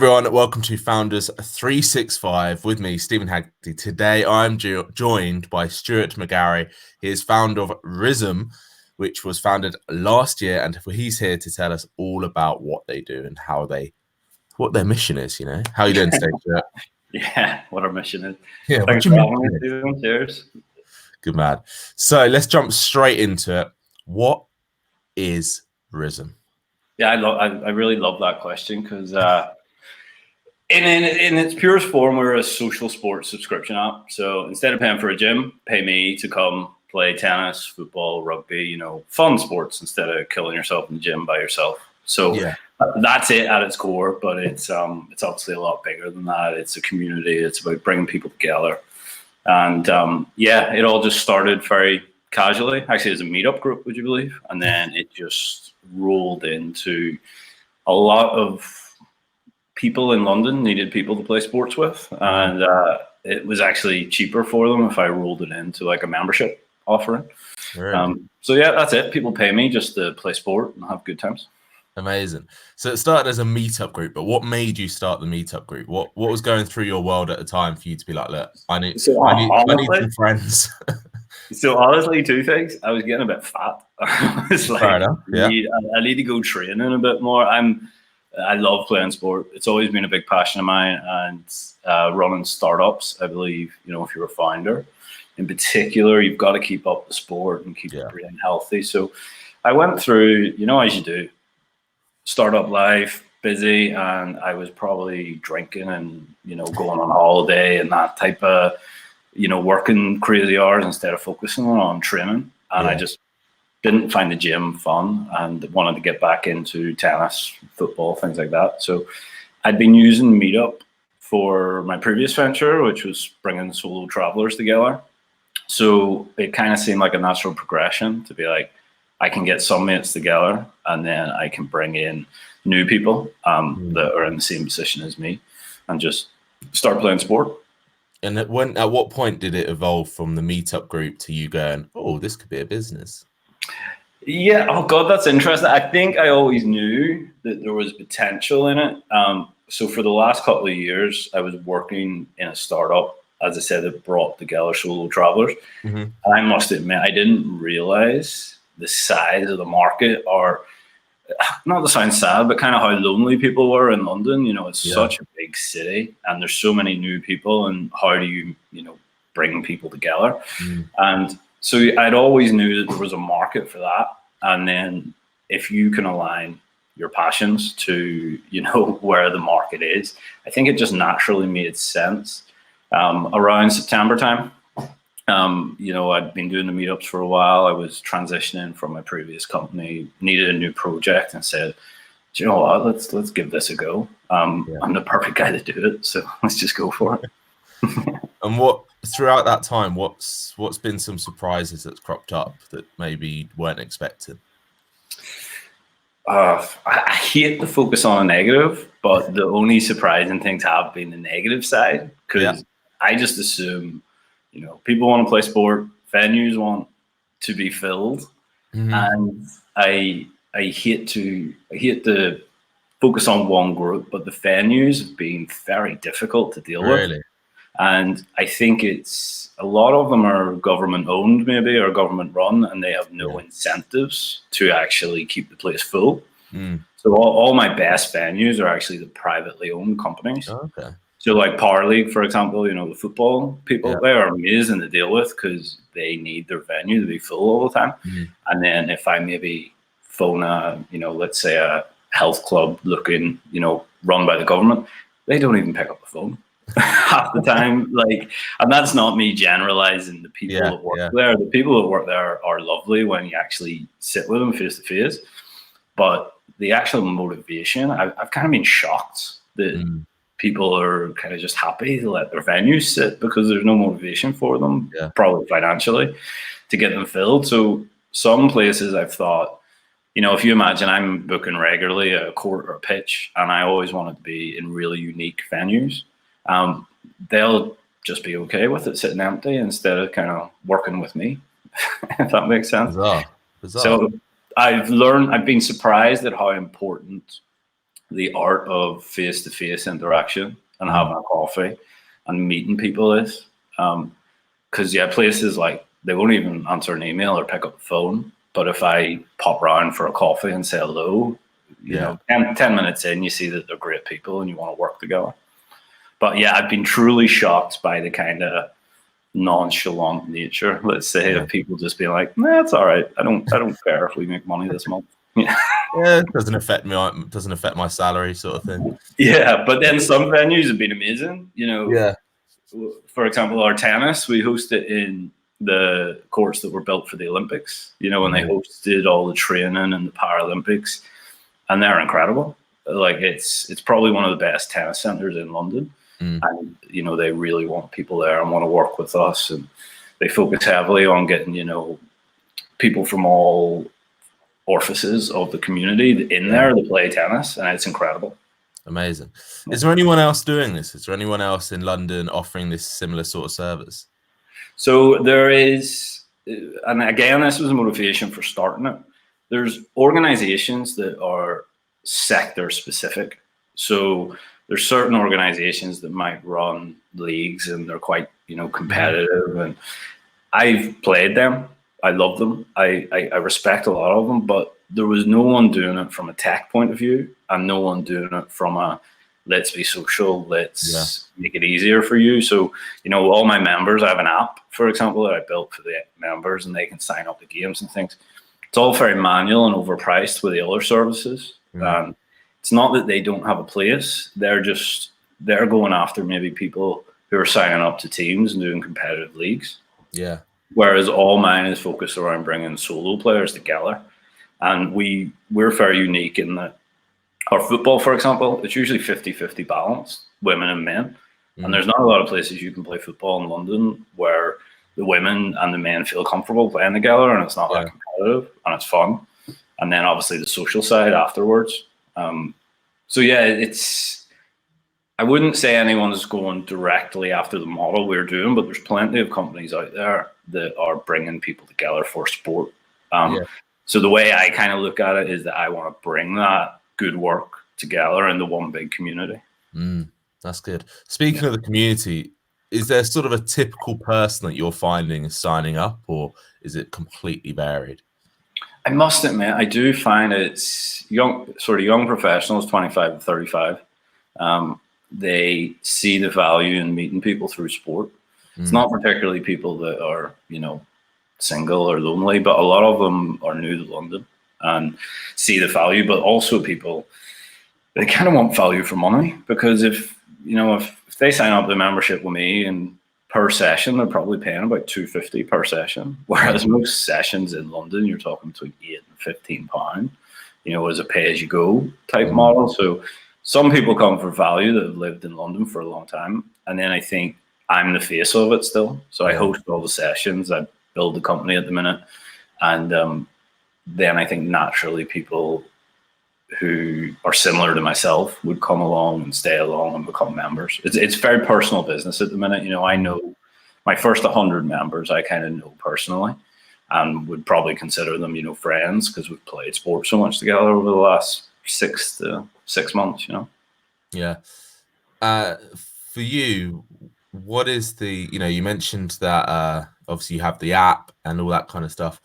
everyone, welcome to Founders365 with me, Stephen Haggerty. Today I'm joined by Stuart Megarry. He is founder of Risum, which was founded last year, and he's here to tell us all about what they do and what their mission is, you know. How are you doing today, Stuart? Yeah, what our mission is. Yeah, Thanks for having me, Stephen. Cheers. Good man. So let's jump straight into it. What is Risum? Yeah, I really love that question because in its purest form, we're a social sports subscription app. So instead of paying for a gym, pay me to come play tennis, football, rugby, fun sports instead of killing yourself in the gym by yourself. So that's it at its core, but it's obviously a lot bigger than that. It's a community. It's about bringing people together. And it all just started very casually, actually as a meetup group, would you believe? And then it just rolled into a lot of people in London needed people to play sports with. And it was actually cheaper for them if I rolled it into like a membership offering. Really? So yeah, that's it. People pay me just to play sport and have good times. Amazing. So it started as a meetup group, but what made you start the meetup group? What was going through your world at the time for you to be like, look, I need some friends? So honestly, two things. I was getting a bit fat. I was like, fair enough. Yeah. I need to go training a bit more. I love playing sport. It's always been a big passion of mine, and running startups. I believe, if you're a founder, in particular, you've got to keep up the sport and keep your brain healthy. So I went through, as you do, startup life, busy, and I was probably drinking and going on holiday and that type of working crazy hours instead of focusing on training. And I just didn't find the gym fun and wanted to get back into tennis, football, things like that. So I'd been using Meetup for my previous venture, which was bringing solo travelers together. So it kind of seemed like a natural progression to be like, I can get some mates together and then I can bring in new people that are in the same position as me and just start playing sport. And at what point did it evolve from the meetup group to you going, oh, this could be a business? Yeah. Oh God, that's interesting. I think I always knew that there was potential in it. So for the last couple of years, I was working in a startup, as I said, that brought together solo travelers. Mm-hmm. And I must admit, I didn't realize the size of the market, or not to sound sad, but kind of how lonely people were in London. It's such a big city and there's so many new people, and how do you, bring people together? And so I'd always knew that there was a market for that. And then if you can align your passions to, where the market is, I think it just naturally made sense. Around September time, I'd been doing the meetups for a while. I was transitioning from my previous company, needed a new project, and said, do you know what, let's give this a go. I'm the perfect guy to do it, so let's just go for it. And throughout that time, what's been some surprises that's cropped up that maybe weren't expected? I hate to focus on a negative, but the only surprising things have been the negative side, because I just assume, people want to play sport, venues want to be filled, and I hate to focus on one group, but the venues have been very difficult to deal with. And I think it's a lot of them are government owned, maybe, or government run, and they have no incentives to actually keep the place full. So all my best venues are actually the privately owned companies. Okay. So like Power League, for example, the football people, they are amazing to deal with because they need their venue to be full all the time. And then if I maybe phone let's say a health club looking, run by the government, they don't even pick up the phone half the time. And that's not me generalizing the people that work there. The people that work there are lovely when you actually sit with them face to face. But the actual motivation, I've kind of been shocked that people are kind of just happy to let their venues sit because there's no motivation for them, probably financially, to get them filled. So some places I've thought, if you imagine I'm booking regularly a court or a pitch, and I always want it to be in really unique venues, they'll just be okay with it sitting empty instead of kind of working with me, if that makes sense. Bizarre. So I've been surprised at how important the art of face-to-face interaction and having a coffee and meeting people is. Because places like, they won't even answer an email or pick up the phone. But if I pop round for a coffee and say hello, you know, 10 minutes in, you see that they're great people and you want to work together. But yeah, I've been truly shocked by the kind of nonchalant nature, let's say, of people just being like, nah, it's all right. I don't care if we make money this month. Yeah, it doesn't affect me. It doesn't affect my salary, sort of thing. Yeah, but then some venues have been amazing. You know, yeah. For example, our tennis, we host it in the courts that were built for the Olympics. You know, when they hosted all the training and the Paralympics, and they're incredible. Like it's probably one of the best tennis centers in London. And, you know, they really want people there and want to work with us. And they focus heavily on getting, you know, people from all orifices of the community in there to play tennis. And it's incredible. Amazing. Is there anyone else doing this? Is there anyone else in London offering this similar sort of service? So there is, and again, this was a motivation for starting it. There's organizations that are sector specific. So there's certain organizations that might run leagues and they're quite, you know, competitive. And I've played them. I love them. I respect a lot of them, but there was no one doing it from a tech point of view and no one doing it from a let's be social, let's make it easier for you. So, you know, all my members, I have an app, for example, that I built for the members and they can sign up to games and things. It's all very manual and overpriced with the other services. It's not that they don't have a place. They're going after maybe people who are signing up to teams and doing competitive leagues. Yeah. Whereas all mine is focused around bringing solo players together. And we're very unique in that our football, for example, it's usually 50-50 balanced, women and men. And there's not a lot of places you can play football in London where the women and the men feel comfortable playing together and it's not that competitive and it's fun. And then obviously the social side afterwards. So yeah, I wouldn't say anyone's going directly after the model we're doing, but there's plenty of companies out there that are bringing people together for sport. So the way I kind of look at it is that I want to bring that good work together into one big community. That's good. Speaking of the community, is there sort of a typical person that you're finding is signing up, or is it completely varied? I must admit, I do find it's young professionals, 25 to 35. They see the value in meeting people through sport. It's not particularly people that are, you know, single or lonely, but a lot of them are new to London and see the value, but also people, they kind of want value for money because if they sign up the membership with me and per session, they're probably paying about £250 per session. Whereas most sessions in London, you're talking between £8 and £15, you know, as a pay-as-you-go type model. So some people come for value that have lived in London for a long time. And then I think I'm the face of it still. So I host all the sessions. I build the company at the minute. And then I think naturally people who are similar to myself would come along and stay along and become members. It's very personal business at the minute. You know, I know my first 100 members, I kind of know personally and would probably consider them, you know, friends because we've played sports so much together over the last 6 months, you know? Yeah. For you, what is the, you know, you mentioned that obviously you have the app and all that kind of stuff.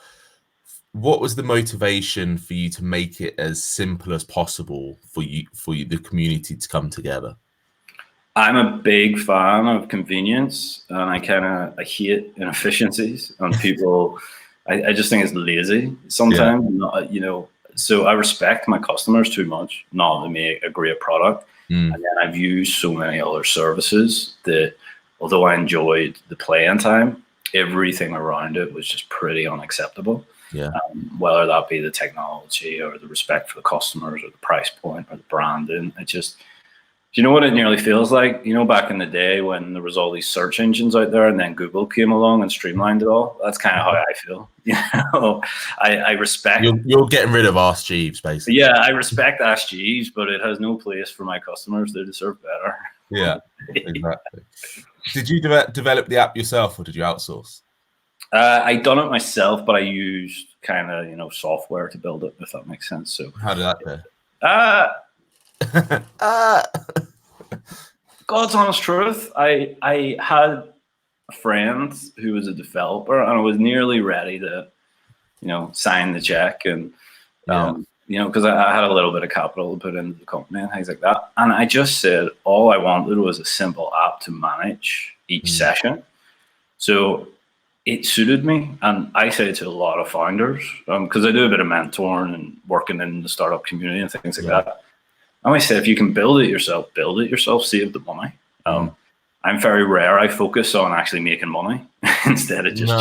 What was the motivation for you to make it as simple as possible for you, the community to come together? I'm a big fan of convenience, and I hate inefficiencies and people. I just think it's lazy sometimes. Not, you know, so I respect my customers too much not to make a great product. And then I've used so many other services that, although I enjoyed the playing time, everything around it was just pretty unacceptable. Yeah. Whether that be the technology or the respect for the customers or the price point or the branding, it just, do you know what it nearly feels like? You know, back in the day when there was all these search engines out there and then Google came along and streamlined it all. That's kind of how I feel. You know, I respect. You're getting rid of Ask Jeeves, basically. Yeah, I respect Ask Jeeves, but it has no place for my customers. They deserve better. Yeah, exactly. Did you develop the app yourself or did you outsource? I done it myself, but I used kind of, you know, software to build it, if that makes sense. So how did that go? God's honest truth, I had a friend who was a developer, and I was nearly ready to, sign the check, and because I had a little bit of capital to put into the company and things like that. And I just said all I wanted was a simple app to manage each session. So it suited me. And I say to a lot of founders, because I do a bit of mentoring and working in the startup community and things like that. I always say, if you can build it yourself, save the money. I'm very rare. I focus on actually making money instead of just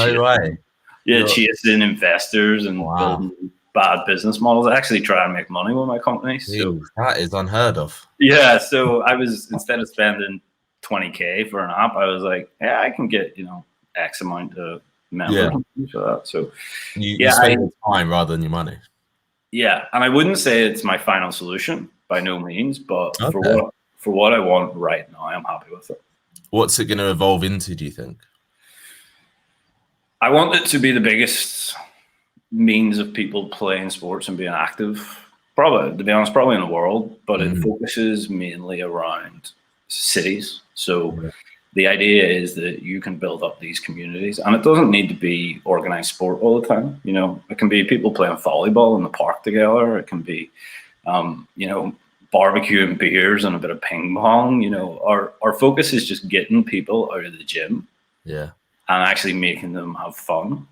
chasing investors and building bad business models. I actually try and make money with my company. So that is unheard of. Yeah. So I was, instead of spending $20K for an app, I was like, yeah, I can get, X amount of members for that. So you spend your time rather than your money. Yeah. And I wouldn't say it's my final solution by no means, but for what I want right now, I'm happy with it. What's it going to evolve into, do you think? I want it to be the biggest means of people playing sports and being active, probably, to be honest, probably in the world, but it focuses mainly around cities. So the idea is that you can build up these communities, and it doesn't need to be organized sport all the time. It can be people playing volleyball in the park together. It can be, barbecue and beers and a bit of ping pong. Our focus is just getting people out of the gym and actually making them have fun.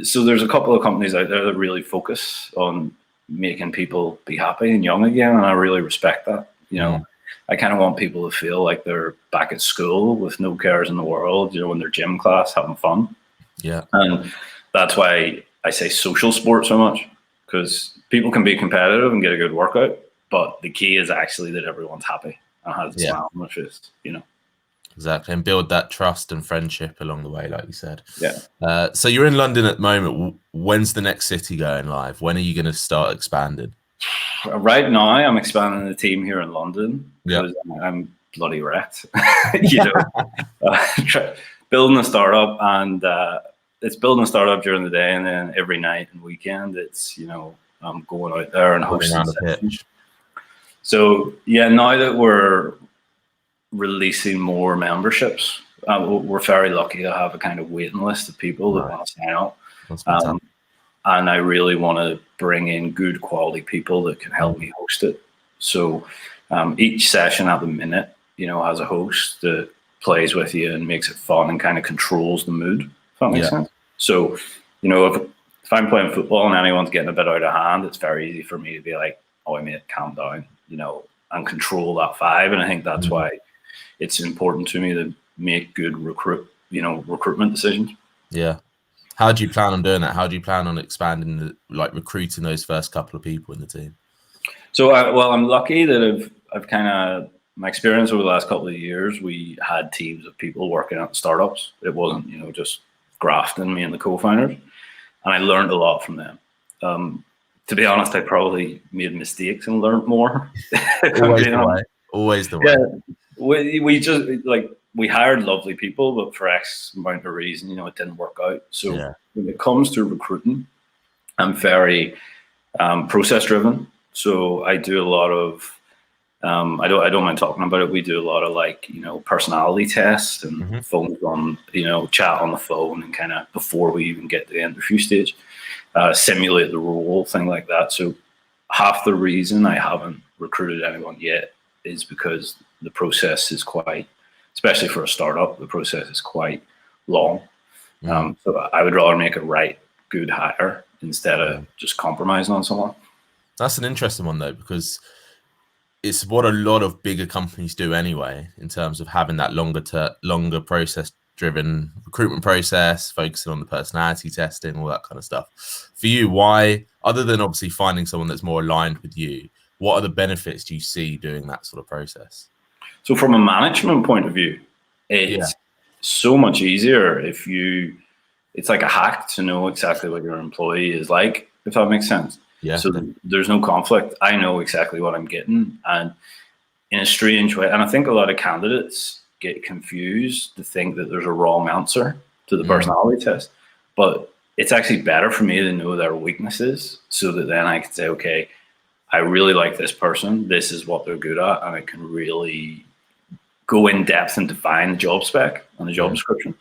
So there's a couple of companies out there that really focus on making people be happy and young again, and I really respect that. I kind of want people to feel like they're back at school with no cares in the world, in their gym class, having fun. Yeah. And that's why I say social sport so much, because people can be competitive and get a good workout, but the key is actually that everyone's happy and has a smile on their face, Exactly. And build that trust and friendship along the way, like you said. Yeah. So you're in London at the moment. When's the next city going live? When are you going to start expanding? Right now, I'm expanding the team here in London because I'm bloody wrecked. Building a startup, and it's building a startup during the day, and then every night and weekend, it's I'm going out there and hosting sessions. So now that we're releasing more memberships, we're very lucky to have a kind of waiting list of people that want to sign up. And I really want to bring in good quality people that can help me host it. So each session at the minute, has a host that plays with you and makes it fun and kind of controls the mood, if that makes sense. So, if I'm playing football and anyone's getting a bit out of hand, it's very easy for me to be like, oh, I mate, calm down, and control that vibe. And I think that's why it's important to me to make good recruitment decisions. Yeah. How do you plan on doing that? How do you plan on expanding, recruiting those first couple of people in the team? So, I'm lucky that I've kind of, my experience over the last couple of years, we had teams of people working at startups. It wasn't, just grafting, me and the co-founders. And I learned a lot from them. To be honest, I probably made mistakes and learned more. Always the way. Yeah, we just we hired lovely people, but for X amount of reason, it didn't work out. So when it comes to recruiting, I'm very process driven. So I do a lot of I don't mind talking about it. We do a lot of personality tests and phones on, chat on the phone, and kind of before we even get to the interview stage, simulate the role, thing like that. So half the reason I haven't recruited anyone yet is because the process is quite, especially for a startup, the process is quite long. So I would rather make a good hire instead of just compromising on someone. That's an interesting one though, because it's what a lot of bigger companies do anyway, in terms of having that longer process-driven recruitment process, focusing on the personality testing, all that kind of stuff. For you, why, other than obviously finding someone that's more aligned with you, what are the benefits do you see doing that sort of process? So from a management point of view, it's so much easier if it's like a hack to know exactly what your employee is like, if that makes sense. Yeah. So there's no conflict. I know exactly what I'm getting, and in a strange way. And I think a lot of candidates get confused to think that there's a wrong answer to the personality test, but it's actually better for me to know their weaknesses, so that then I can say, okay, I really like this person. This is what they're good at, and I can really go in depth and define the job spec and the job description.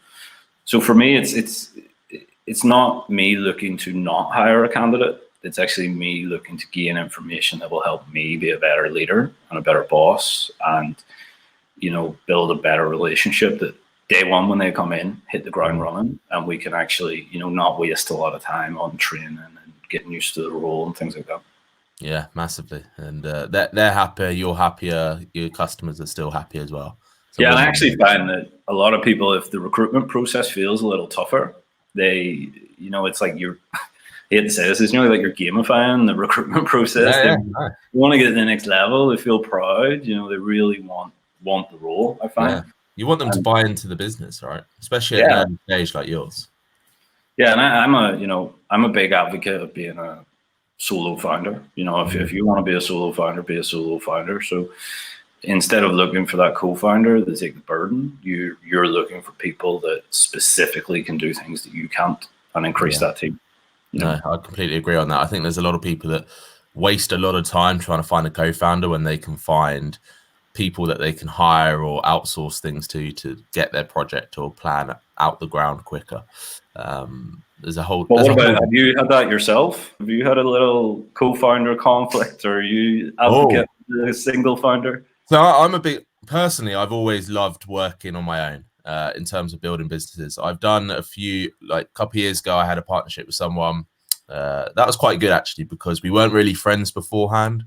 So for me, it's not me looking to not hire a candidate. It's actually me looking to gain information that will help me be a better leader and a better boss, and build a better relationship that day one when they come in, hit the ground running, and we can actually not waste a lot of time on training and getting used to the role and things like that. Yeah, massively. And they're happier, you're happier, your customers are still happy as well. So yeah, and I actually find that a lot of people, if the recruitment process feels a little tougher, they, it's like I hate to say this, it's like you're gamifying the recruitment process. Yeah, they want to get to the next level. They feel proud. They really want the role, I find. Yeah. You want them to buy into the business, right? Especially at an early stage like yours. Yeah, and I'm a big advocate of being a solo founder. If you want to be a solo founder, be a solo founder. So instead of looking for that co-founder to take the burden, you're looking for people that specifically can do things that you can't, and increase that team. No, I completely agree on that. I think there's a lot of people that waste a lot of time trying to find a co-founder when they can find people that they can hire or outsource things to get their project or plan out the ground quicker. There's a whole. Well, have you had that yourself? Have you had a little co-founder conflict, or are you advocate a single founder? So I'm personally, I've always loved working on my own in terms of building businesses. I've done a few, like a couple of years ago, I had a partnership with someone. That was quite good actually, because we weren't really friends beforehand,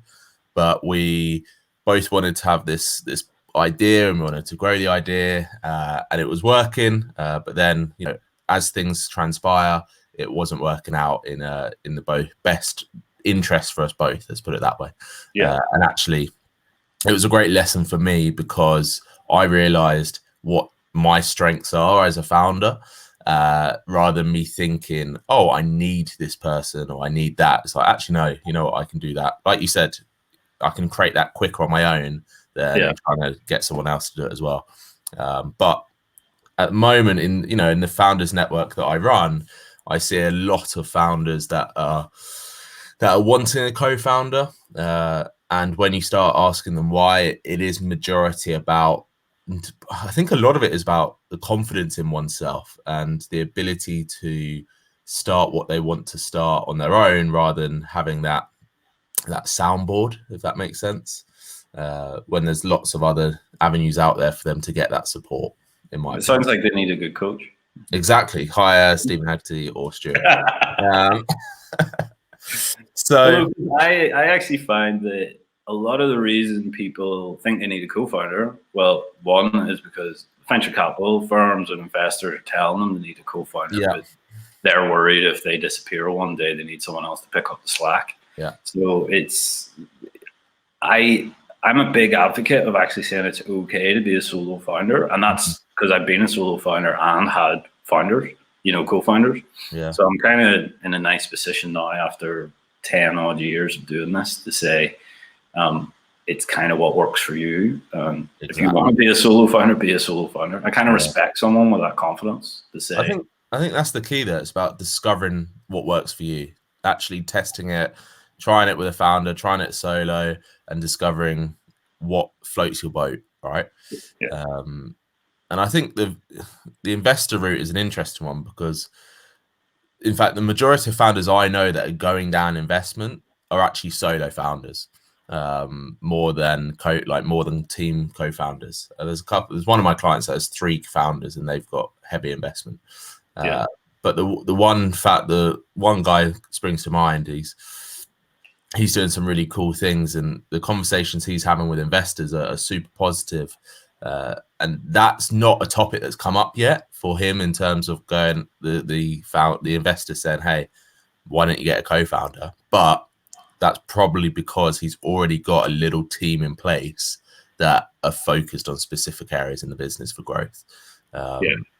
but we both wanted to have this idea and we wanted to grow the idea, and it was working. But then, as things transpire, it wasn't working out in the best interest for us both. Let's put it that way. Yeah. And actually, it was a great lesson for me, because I realized what my strengths are as a founder, rather than me thinking, oh, I need this person or I need that. It's like, actually, no, I can do that. Like you said, I can create that quicker on my own than trying to get someone else to do it as well. But at the moment, in the founders network that I run, I see a lot of founders that are wanting a co-founder. And when you start asking them why, it is majority about, I think a lot of it is about the confidence in oneself and the ability to start what they want to start on their own, rather than having that soundboard, if that makes sense, when there's lots of other avenues out there for them to get that support. In my opinion. Sounds like they need a good coach. Exactly. Hire Stephen Haggerty or Stuart. So I actually find that a lot of the reason people think they need a co-founder, well, one is because venture capital firms and investors are telling them they need a co-founder. Yeah. But they're worried if they disappear one day, they need someone else to pick up the slack. Yeah. So I'm a big advocate of actually saying it's okay to be a solo founder, and that's because I've been a solo founder and had founders, co-founders. Yeah. So I'm kind of in a nice position now after 10 odd years of doing this to say, it's kind of what works for you. Exactly. If you want to be a solo founder, be a solo founder. I kind of respect someone with that confidence to say. I think that's the key there. It's about discovering what works for you, actually testing it, trying it with a founder, trying it solo, and discovering what floats your boat, right? Yeah. And I think the investor route is an interesting one, because in fact, the majority of founders I know that are going down investment are actually solo founders, more than team co-founders. There's one of my clients that has 3 founders and they've got heavy investment. But the one guy springs to mind. He's doing some really cool things, and the conversations he's having with investors are super positive. And that's not a topic that's come up yet for him in terms of going the investor saying, hey, why don't you get a co-founder? But that's probably because he's already got a little team in place that are focused on specific areas in the business for growth,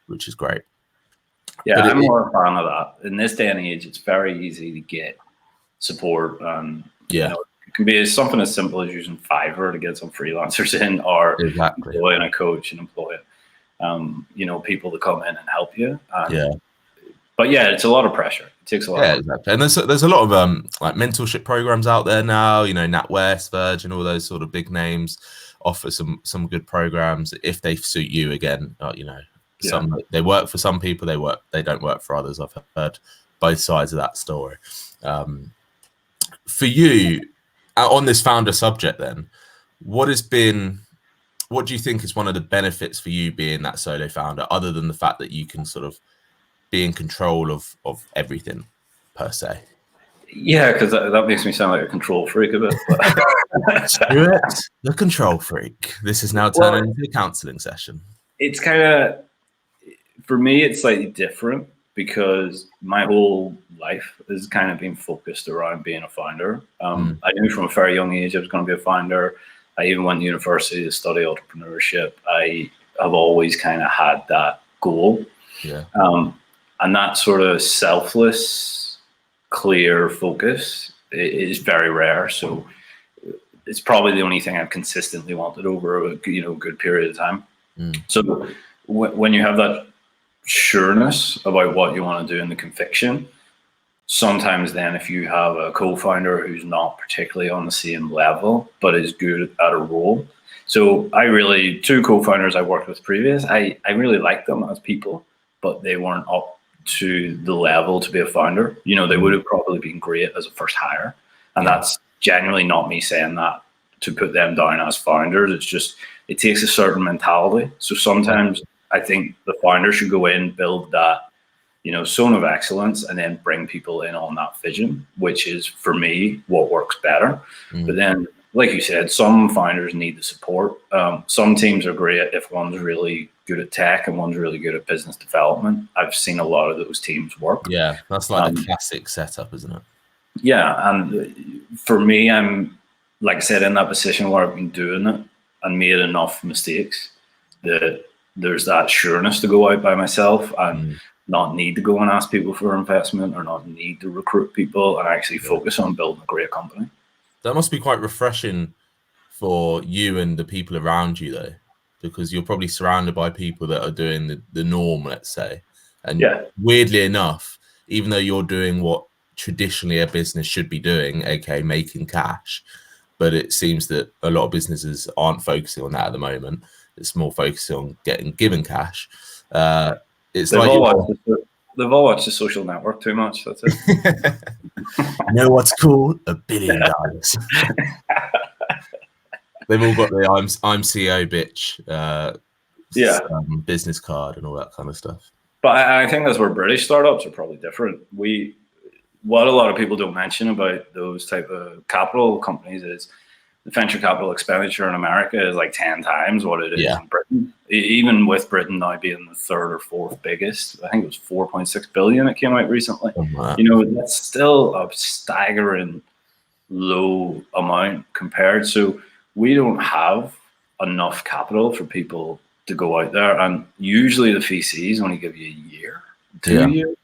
which is great. Yeah, I'm more a fan of that. In this day and age, it's very easy to get support. It can be something as simple as using Fiverr to get some freelancers in, or employing a coach and employing people to come in and help you. But yeah, it's a lot of pressure. It takes a lot. Yeah, exactly. And there's a lot of like mentorship programs out there now. You know, NatWest, Virgin, all those sort of big names offer some good programs if they suit you. Again, you know, some they work for some people, they don't work for others. I've heard both sides of that story. For you, on this founder subject, then, what do you think is one of the benefits for you being that solo founder, other than the fact that you can sort of be in control of everything per se? Yeah, because that makes me sound like a control freak a bit. But Stuart, the control freak. This is now turning into a counselling session. It's kind of, for me, it's slightly different because my whole life has kind of been focused around being a founder. I knew from a very young age I was going to be a founder. I even went to university to study entrepreneurship. I have always kind of had that goal. Yeah. And that sort of selfless, clear focus is very rare. So it's probably the only thing I've consistently wanted over a good period of time. So when you have that sureness about what you want to do and the conviction, sometimes then if you have a co-founder who's not particularly on the same level but is good at a role. So two co-founders I worked with previous, I really liked them as people, but they weren't up to the level to be a founder. You know, they would have probably been great as a first hire. And that's genuinely not me saying that to put them down as founders. It's just, it takes a certain mentality. So sometimes I think the founder should go in, build that, zone of excellence, and then bring people in on that vision, which is, for me, what works better. But then, like you said, some founders need the support. Some teams are great if one's really good at tech and one's really good at business development. I've seen a lot of those teams work. Yeah, that's like the classic setup, isn't it? Yeah, and for me, I'm, like I said, in that position where I've been doing it and made enough mistakes that there's that sureness to go out by myself and not need to go and ask people for investment or not need to recruit people and actually focus on building a great company. That must be quite refreshing for you and the people around you, though, because you're probably surrounded by people that are doing the norm, let's say. And weirdly enough, even though you're doing what traditionally a business should be doing, aka making cash, but it seems that a lot of businesses aren't focusing on that at the moment. It's more focusing on given cash. They've all watched the Social Network too much. That's it. You know what's cool? $1 billion. They've all got the I'm CEO bitch business card and all that kind of stuff. But I think that's where British startups are probably different. What a lot of people don't mention about those type of capital companies is the venture capital expenditure in America is like 10 times what it is in Britain. Even with Britain now being the third or fourth biggest, I think it was 4.6 billion it came out recently. That's still a staggering low amount compared. So we don't have enough capital for people to go out there. And usually the VCs only give you a year, 2 years.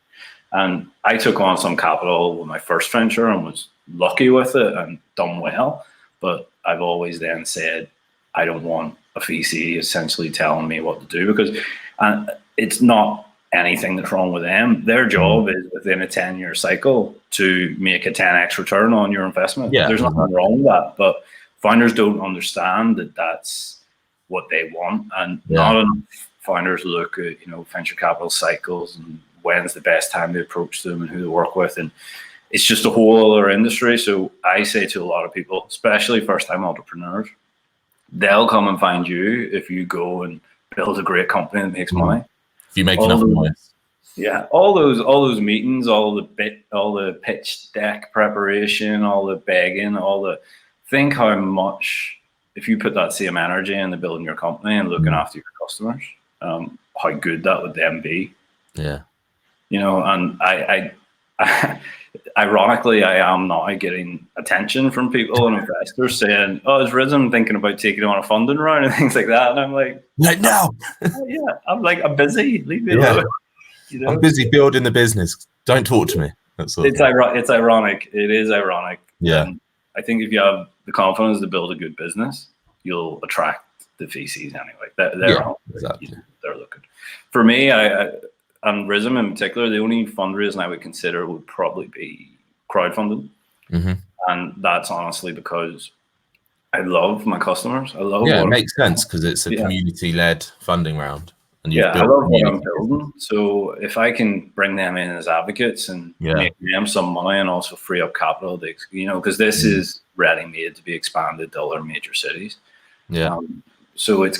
And I took on some capital with my first venture and was lucky with it and done well. But I've always then said, I don't want a VC essentially telling me what to do, because it's not anything that's wrong with them. Their job is within a 10-year cycle to make a 10x return on your investment. There's nothing wrong with that. But founders don't understand that that's what they want. And not enough founders look at, venture capital cycles and when's the best time to approach them and who to work with. And it's just a whole other industry. So I say to a lot of people, especially first-time entrepreneurs, they'll come and find you if you go and build a great company that makes money. If you make enough noise. Yeah, all those meetings, all the pitch deck preparation, all the begging, think how much, if you put that same energy into building your company and looking after your customers, how good that would then be. Yeah. And I ironically, I am now getting attention from people and investors saying, "Oh, is Risum thinking about taking on a funding round and things like that?" And I'm like, "No." I'm busy. Leave me alone. I'm busy building the business. Don't talk to me. It's ironic. It is ironic. Yeah. And I think if you have the confidence to build a good business, you'll attract the VCs anyway. They're exactly. They're looking. For me, and Risum in particular, the only fundraising I would consider would probably be crowdfunding. And that's honestly because I love my customers. I love it makes sense because it's a community-led funding round. And you've I love what I'm building. So if I can bring them in as advocates and make them some money and also free up capital, because this is ready-made to be expanded to other major cities. So it's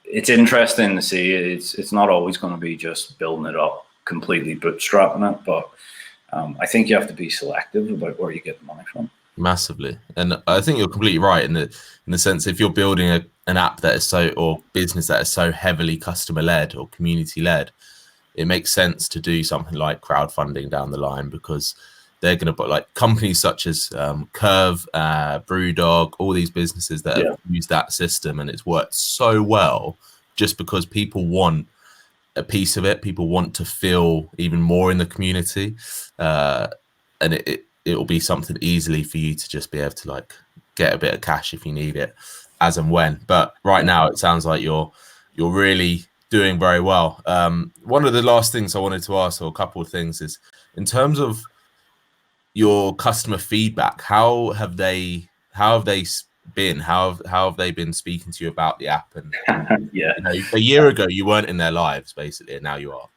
it's interesting to see. It's not always going to be just building it up, completely bootstrapping it, but I think you have to be selective about where you get the money from. Massively. And I think you're completely right in the sense, if you're building an app that is or business that is so heavily customer led or community led, it makes sense to do something like crowdfunding down the line, because they're going to put, like, companies such as Curve, Brewdog, all these businesses that have used that system, and it's worked so well just because people want a piece of it. People want to feel even more in the community, and it will be something easily for you to just be able to, like, get a bit of cash if you need it as and when. But right now it sounds like you're really doing very well. One of the last things I wanted to ask, or a couple of things, is in terms of your customer feedback, how have they been? How have they been speaking to you about the app? And a year ago you weren't in their lives basically, and now you are.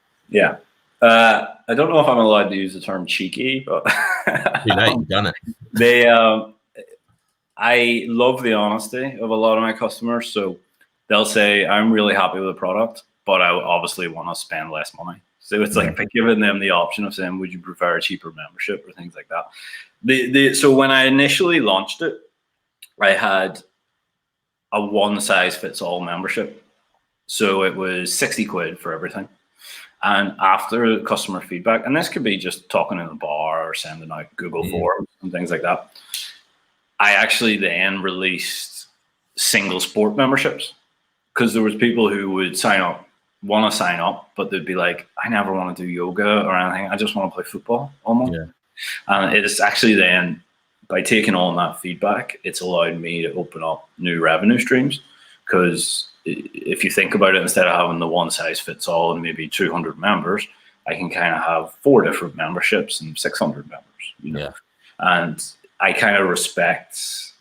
I don't know if I'm allowed to use the term cheeky, but too late, you've done it. I love the honesty of a lot of my customers. So they'll say, I'm really happy with the product, but I obviously want to spend less money. So it's like giving them the option of saying, would you prefer a cheaper membership or things like that. So when I initially launched it, I had a one-size-fits-all membership. So it was 60 quid for everything. And after customer feedback, and this could be just talking in a bar or sending out Google Forms and things like that, I actually then released single sport memberships, because there was people who would want to sign up, but they'd be like, I never want to do yoga or anything. I just want to play football almost. And it's actually then, by taking on that feedback, it's allowed me to open up new revenue streams. Because if you think about it, instead of having the one size fits all and maybe 200 members, I can kind of have 4 different memberships and 600 members, And I kind of respect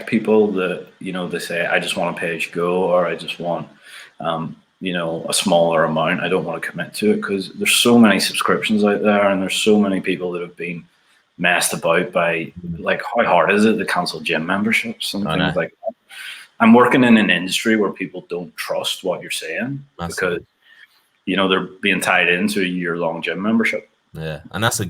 people that, they say, I just want to pay as you go, or I just want, a smaller amount. I don't want to commit to it, because there's so many subscriptions out there, and there's so many people that have been messed about by, like, how hard is it to cancel gym memberships and things like that. I'm working in an industry where people don't trust what you're saying. Because, they're being tied into a year-long gym membership. Yeah, and that's a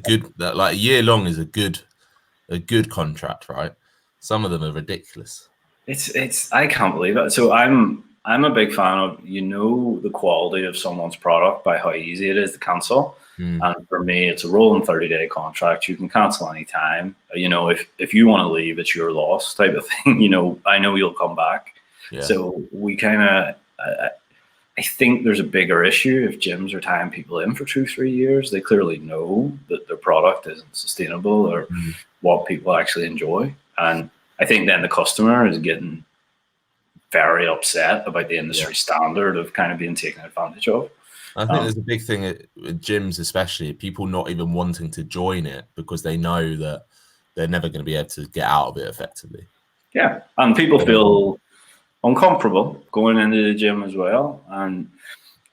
year long is a good contract, right? Some of them are ridiculous. It's I can't believe it. So I'm a big fan of, the quality of someone's product by how easy it is to cancel. And for me, it's a rolling 30-day contract. You can cancel anytime. If you want to leave, it's your loss type of thing. I know you'll come back. So we kind of, I think there's a bigger issue if gyms are tying people in for 2-3 years. They clearly know that their product isn't sustainable or what people actually enjoy. And I think then the customer is getting very upset about the industry standard of kind of being taken advantage of. I think there's a big thing with gyms, especially people not even wanting to join it because they know that they're never going to be able to get out of it effectively. Yeah, and people feel uncomfortable going into the gym as well. And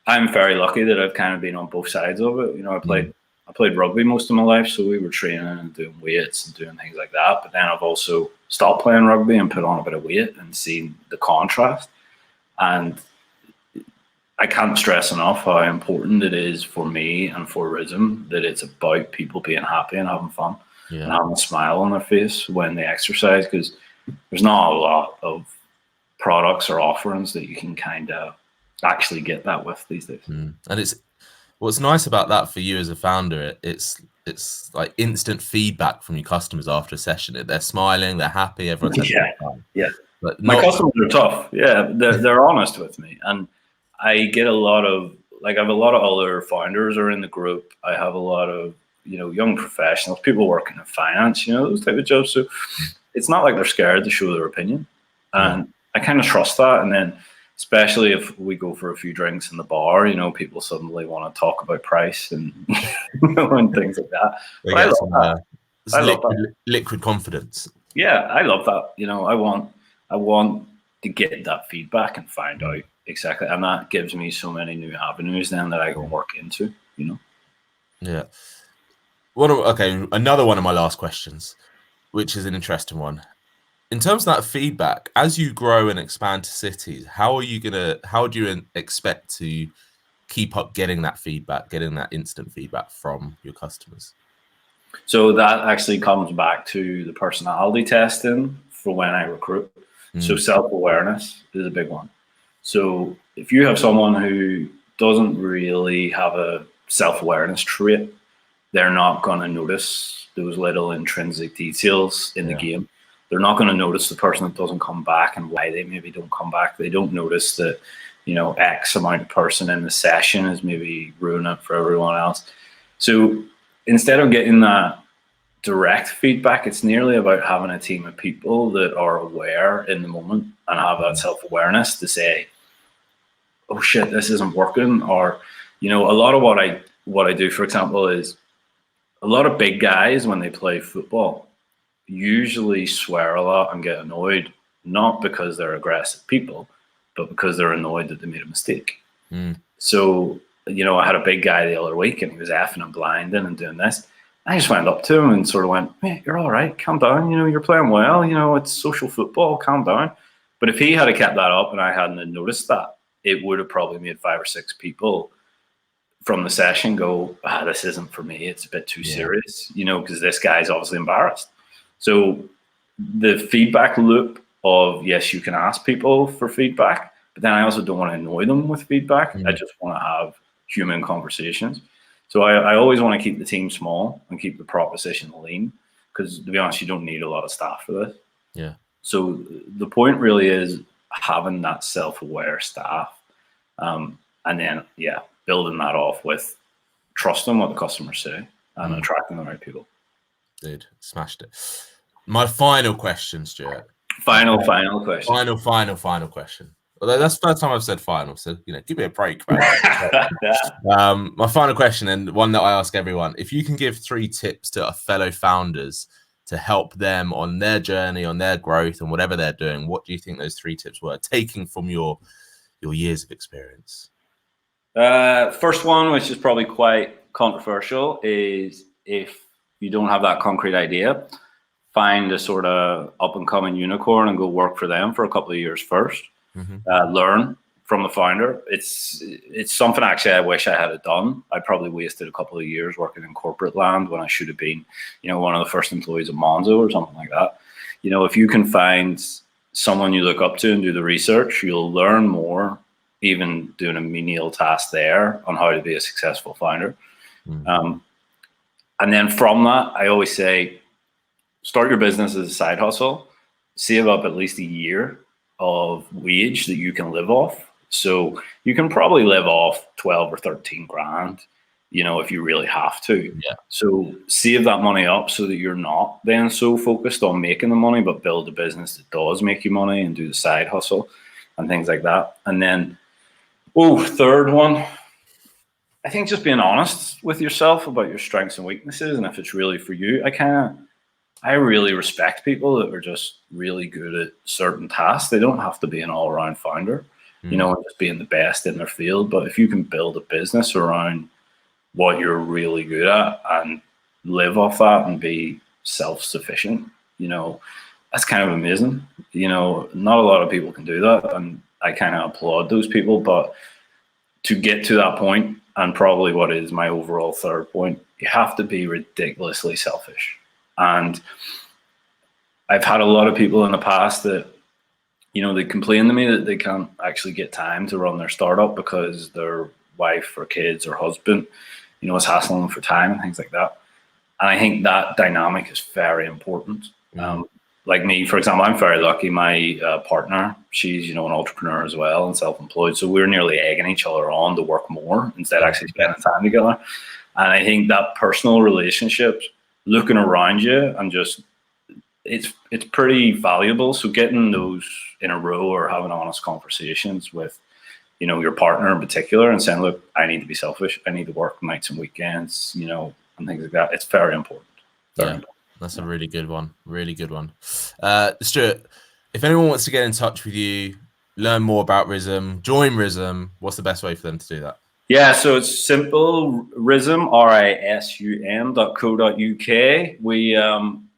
I'm very lucky that I've kind of been on both sides of it. I played rugby most of my life, so we were training and doing weights and doing things like that. But then I've also stopped playing rugby and put on a bit of weight and seen the contrast. And I can't stress enough how important it is for me and for Risum that it's about people being happy and having fun and having a smile on their face when they exercise, because there's not a lot of products or offerings that you can kind of actually get that with these days. And it's what's nice about that for you as a founder, it's like instant feedback from your customers after a session. They're smiling, they're happy, everyone's having fun. But my customers are tough. They're honest with me, and I get a lot of, I have a lot of other founders are in the group. I have a lot of, young professionals, people working in finance, those type of jobs. So it's not like they're scared to show their opinion. And I kind of trust that. And then especially if we go for a few drinks in the bar, you know, people suddenly want to talk about price and, you know, and things like that. But I love that. I love that. Liquid confidence. Yeah, I love that. You know, I want to get that feedback and find out exactly, and that gives me so many new avenues then that I can work into, you know. Yeah. Okay, another one of my last questions, which is an interesting one. In terms of that feedback, as you grow and expand to cities, how do you expect to keep up getting that feedback, getting that instant feedback from your customers? So that actually comes back to the personality testing for when I recruit. So self-awareness is a big one. So if you have someone who doesn't really have a self-awareness trait, they're not going to notice those little intrinsic details in the game. They're not going to notice the person that doesn't come back and why they maybe don't come back. They don't notice that, you know, X amount of person in the session is maybe ruining it for everyone else. So instead of getting that direct feedback, it's nearly about having a team of people that are aware in the moment and have that self-awareness to say, oh shit, this isn't working. Or, you know, a lot of what I do, for example, is a lot of big guys when they play football usually swear a lot and get annoyed, not because they're aggressive people, but because they're annoyed that they made a mistake. So, you know, I had a big guy the other week and he was effing and blinding and doing this. I just went up to him and sort of went, "Mate, you're all right, calm down, you know, you're playing well, you know, it's social football, calm down." But if he had kept that up and I hadn't noticed that, it would have probably made 5 or 6 people from the session go, this isn't for me, it's a bit too serious, you know, because this guy's obviously embarrassed. So the feedback loop of, yes, you can ask people for feedback, but then I also don't want to annoy them with feedback. I just want to have human conversations. So I always want to keep the team small and keep the proposition lean, because to be honest, you don't need a lot of staff for this. Yeah. So the point really is having that self-aware staff, and then building that off with trusting what the customers say and attracting the right people. Dude, smashed it. My final question, Stuart. Final question. Final question. Well, that's the first time I've said final, so, you know, give me a break, man. My final question, and one that I ask everyone: if you can give 3 tips to fellow founders to help them on their journey, on their growth, and whatever they're doing, what do you think those 3 tips were, taking from your years of experience? First one, which is probably quite controversial, is if you don't have that concrete idea, find a sort of up-and-coming unicorn and go work for them for a couple of years first. Learn from the founder. It's something actually I wish I had done. I probably wasted a couple of years working in corporate land when I should have been, you know, one of the first employees of Monzo or something like that. You know, if you can find someone you look up to and do the research, you'll learn more, even doing a menial task there, on how to be a successful founder. And then from that, I always say, start your business as a side hustle, save up at least a year of wage that you can live off. So you can probably live off 12 or 13 grand, you know, if you really have to. Yeah. So save that money up so that you're not then so focused on making the money, but build a business that does make you money and do the side hustle and things like that. And then, third one, I think just being honest with yourself about your strengths and weaknesses, and if it's really for you. I really respect people that are just really good at certain tasks. They don't have to be an all-around founder, you know, and just being the best in their field. But if you can build a business around what you're really good at and live off that and be self-sufficient, you know, that's kind of amazing. You know, not a lot of people can do that, and I kind of applaud those people. But to get to that point, and probably what is my overall third point, you have to be ridiculously selfish. And I've had a lot of people in the past that, you know, they complain to me that they can't actually get time to run their startup because their wife or kids or husband, you know, is hassling them for time and things like that. And I think that dynamic is very important. Like me, for example, I'm very lucky. My partner, she's, you know, an entrepreneur as well and self-employed. So we're nearly egging each other on to work more instead of actually spending time together. And I think that personal relationships, looking around you and just it's pretty valuable. So getting those in a row or having honest conversations with, you know, your partner in particular and saying, look, I need to be selfish. I need to work nights and weekends, you know, and things like that. It's very important. Very important. That's a really good one. Really good one. Stuart, if anyone wants to get in touch with you, learn more about Risum, join Risum, what's the best way for them to do that? Yeah, so it's simple. Risum, risum.co.uk.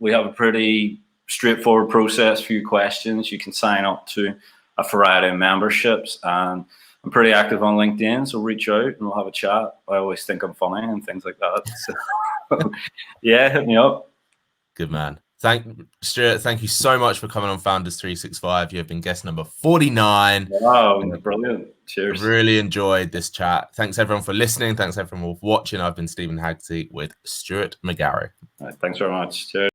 We have a pretty straightforward process. Few questions. You can sign up to a variety of memberships, and I'm pretty active on LinkedIn, so reach out and we'll have a chat. I always think I'm funny and things like that. So, yeah, hit me up. Good man. Stuart, thank you so much for coming on Founders365. You have been guest number 49. Wow, brilliant. Cheers. I've really enjoyed this chat. Thanks everyone for listening. Thanks everyone for watching. I've been Stephen Haggerty with Stuart Megarry. Thanks very much. Cheers.